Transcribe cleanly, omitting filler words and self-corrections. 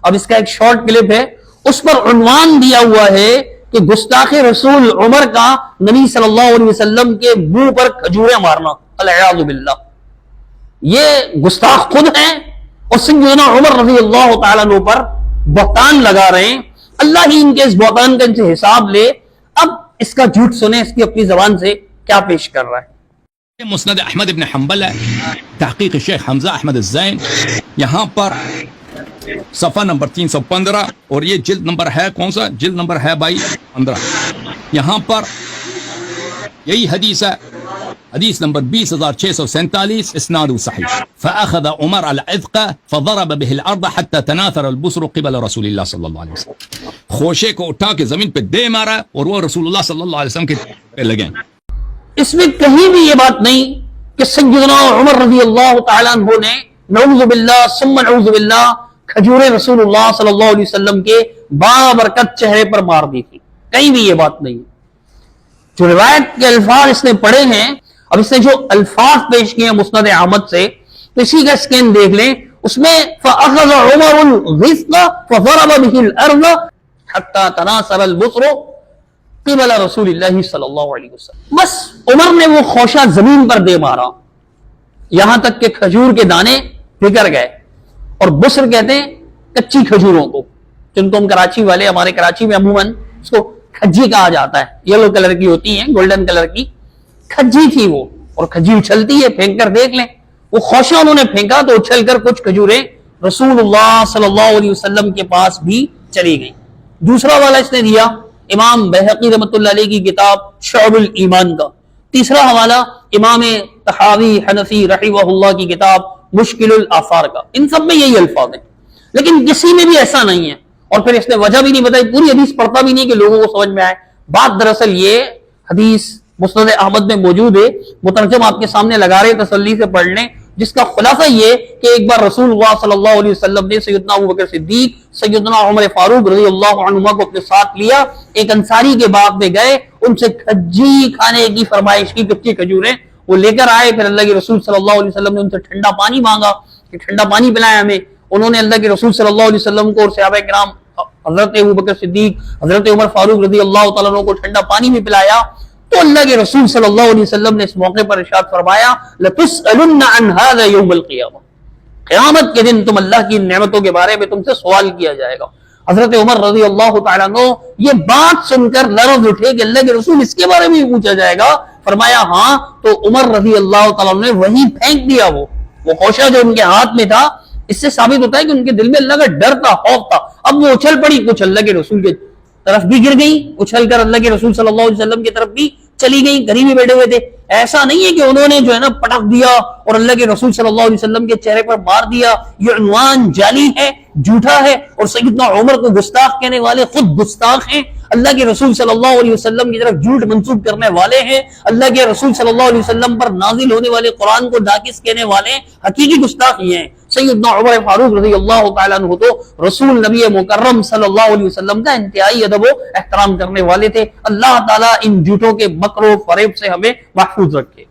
اب اس کا ایک شارٹ کلپ ہے, اس پر عنوان دیا ہوا ہے کہ گستاخ رسول عمر کا نبی صلی اللہ علیہ وسلم کے منہ پر کھجوریں مارنا, العیاذ باللہ. یہ گستاخ خود ہیں اور سیدنا عمر رضی اللہ تعالیٰ عنہ پر بہتان لگا رہے ہیں. اللہ ہی ان کے اس بہتان کا ان سے حساب لے. اب اس کا جھوٹ سنیں, اس کی اپنی زبان سے کیا پیش کر رہا ہے. مسند احمد ابن حنبل تحقیق شیخ حمزہ احمد الزین, یہاں پر صفحہ نمبر 315, اور یہ جلد نمبر ہے کون سا, جلد نمبر ہے بھائی 15. یہاں پر یہی حدیث ہے, حدیث نمبر 20647, اسناد صحیح. فاخذ عمر العذق فضرب به الارض حتى تناثر البصر قبل رسول اللہ صلی اللہ علیہ وسلم. خوشے کو اٹھا کے زمین پہ دے مارا اور وہ رسول اللہ صلی اللہ علیہ وسلم کے پہ لگے. اس میں کہیں بھی یہ بات نہیں کہ سیدنا عمر رضی اللہ تعالیٰ عنہ نے نعوذ باللہ ثم نعوذ باللہ کھجوریں رسول اللہ صلی اللہ علیہ وسلم کے بابرکت چہرے پر مار دی تھی. کہیں بھی یہ بات نہیں. جو روایت کے الفاظ اس نے پڑھے ہیں, اب اس نے جو الفاظ پیش کیے ہیں مسند احمد سے, تو اسی کا اسکین دیکھ لیں. اس میں فَأَخَذَ عُمَرُ الْغِثْقَ فَضَرَبَ بِهِ الْأَرْضَ حَتَّى تَنَاثَرَ الْبُصْرُ قِبَلَ رسول اللہ صلی اللہ علیہ وسلم. بس عمر نے وہ خوشہ زمین پر دے مارا یہاں تک کہ کھجور کے دانے بکھر گئے. اور بصر کہتے ہیں کچی کھجوروں کو, جن کو ہم کراچی والے, ہمارے کراچی میں عموماً اس کو کھجی کہا جاتا ہے. یلو کلر کی ہوتی ہیں, گولڈن کلر کی کھجی تھی وہ, اور کھجی اچھلتی ہے, پھینک کر دیکھ لیں. وہ خوشہ انہوں نے پھینکا تو اچھل کر کچھ کھجوریں رسول اللہ صلی اللہ علیہ وسلم کے پاس بھی چلی گئیں. دوسرا والا اس نے دیا امام بہقی رحمۃ اللہ علیہ کی کتاب شعب الایمان کا. تیسرا حوالہ امام طحاوی حنفی رحمہ اللہ کی کتاب مشکل الآثار کا. ان سب میں یہی الفاظ ہیں, لیکن کسی میں بھی ایسا نہیں ہے. اور پھر اس نے وجہ بھی نہیں بتائی, پوری حدیث پڑھتا بھی نہیں کہ لوگوں کو سمجھ میں آئے. بات دراصل یہ حدیث مسند احمد میں موجود ہے, مترجم آپ کے سامنے لگا رہے, تسلی سے پڑھ لیں, جس کا خلاصہ یہ کہ ایک بار رسول اللہ صلی اللہ علیہ وسلم نے سیدنا ابوبکر صدیق, سیدنا عمر فاروق رضی اللہ عنہما کو اپنے ساتھ لیا. ایک انصاری کے باغ میں گئے, ان سے کھجی کھانے کی فرمائش کی, کچی کھجوریں وہ لے کر آئے. پھر اللہ کے رسول صلی اللہ علیہ وسلم نے ان سے ٹھنڈا پانی مانگا کہ ٹھنڈا پانی پلائیں ہمیں. انہوں نے اللہ کے رسول صلی اللہ علیہ وسلم کو اور صحابہ کرام حضرت ابوبکر صدیق, حضرت عمر فاروق رضی اللہ تعالیٰ عنہ کو ٹھنڈا پانی بھی پلایا. تو اللہ کے رسول صلی اللہ علیہ وسلم نے اس موقع پر ارشاد فرمایا لَتُسْأَلُنَّ عَنْ هَذَا يَوْمَ الْقِيَامَةِ, قیامت کے دن تم اللہ کی نعمتوں کے بارے میں تم سے سوال کیا جائے گا. حضرت عمر رضی اللہ تعالیٰ عنہ یہ بات سن کر لرز اٹھے کہ اللہ کے رسول اس کے بارے میں بھی پوچھا جائے گا. فرمایا ہاں. تو عمر رضی اللہ تعالیٰ عنہ نے وہی پھینک دیا وہ خوشہ جو ان کے ہاتھ میں تھا. اس سے ثابت ہوتا ہے کہ ان کے دل میں اللہ کا ڈر تھا, خوف تھا. اب وہ اچھل پڑی, کچھ اللہ کے رسول کے طرف بھی گر گئی, اچھل کر اللہ کے رسول صلی اللہ علیہ وسلم کی طرف بھی چلی گئی. قریب ہی بیٹھے ہوئے تھے. ایسا نہیں ہے کہ انہوں نے جو ہے نا پٹک دیا اور اللہ کے رسول صلی اللہ علیہ وسلم کے چہرے پر مار دیا. یہ عنوان جعلی ہے, جھوٹا ہے, اور سیدنا عمر کو گستاخ کہنے والے خود گستاخ ہیں. اللہ کے رسول صلی اللہ علیہ وسلم کی طرف جھوٹ منسوب کرنے والے ہیں. اللہ کے رسول صلی اللہ علیہ وسلم پر نازل ہونے والے قرآن کو ناقص کہنے والے ہیں. حقیقی گستاخ یہ ہیں. سیدنا عمر فاروق رضی اللہ تعالیٰ عنہ تو رسول نبی مکرم صلی اللہ علیہ وسلم کا انتہائی ادب و احترام کرنے والے تھے. اللہ تعالیٰ ان جھوٹوں کے مکر و فریب سے ہمیں محفوظ رکھے.